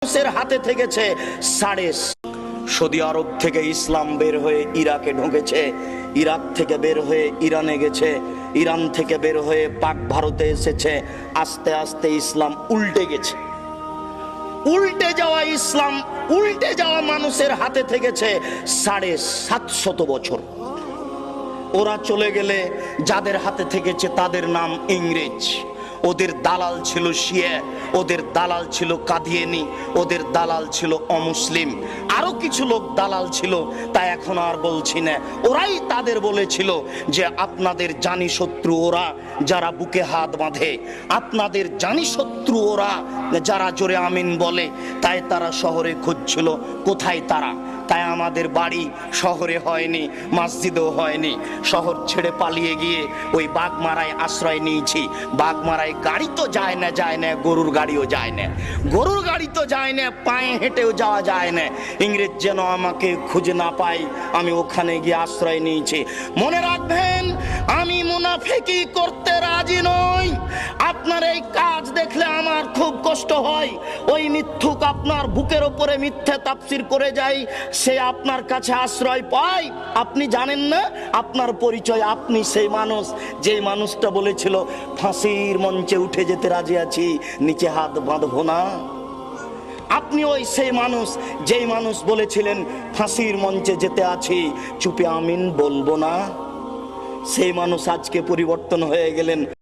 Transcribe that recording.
মানুষের হাতে থেকেছে সৌদি আরব থেকে ইসলাম বের হয়ে ইরাকে ঢুকেছে, ইরাক থেকে বের হয়ে ইরানে গেছে, ইরান থেকে বের হয়ে পাক ভারতে এসেছে। আস্তে আস্তে ইসলাম উল্টে গেছে। উল্টে যাওয়া ইসলাম, উল্টে যাওয়া মানুষের হাতে থেকেছে 750 বছর। ওরা চলে গেলে যাদের হাতে থেকেছে তাদের নাম ইংরেজ। ওদের দালাল ছিল শিয়া, ওদের দালাল ছিল কাদিয়ানি, ওদের দালাল ছিল অমুসলিম, আরো কিছু লোক দালাল ছিল, তাই এখন আর বলছি না। ওরাই তাদের বলেছিল যে আপনাদের জানি শত্রু ওরা যারা বুকে হাত বাঁধে, আপনাদের জানি শত্রু ওরা যারা জোরে আমিন বলে। তাই তারা শহরে খুঁজছিল কোথায় তারা। তাই আমাদের বাড়ি শহরে হয়নি, মসজিদেও হয়নি। শহর ছেড়ে পালিয়ে গিয়ে ওই বাগমারায় আশ্রয় নিয়েছি। বাগমারায় গাড়ি তো যায় না, গরুর গাড়িও যায় না, গরুর গাড়ি তো যায় না, পায়ে হেঁটেও যাওয়া যায় না। ইংরেজ যেন আমাকে খুঁজে না পাই, আমি ওখানে গিয়ে আশ্রয় নিয়েছি। মনে রাখবেন, আমি মুনাফিকি করতে রাজি নই। আপনার এই কাজ দেখলে আমার খুব কষ্ট হয়। ওই মিথ্যুক আপনার বুকের ওপরে মিথ্যা তাফসীর করে যায়, সে আপনার কাছে আশ্রয় পায়। আপনি জানেন না আপনার পরিচয়। আপনি সেই মানুষ, যে মানুষটা বলেছিল ফাঁসির মঞ্চে উঠে যেতে রাজি আছি, নিচে হাত বাঁধবো না। আপনি ওই সেই মানুষ, যেই মানুষ বলেছিলেন ফাঁসির মঞ্চে যেতে আছি, চুপে আমিন বলবো না। সেই মানুষ আজকে পরিবর্তন হয়ে গেলেন।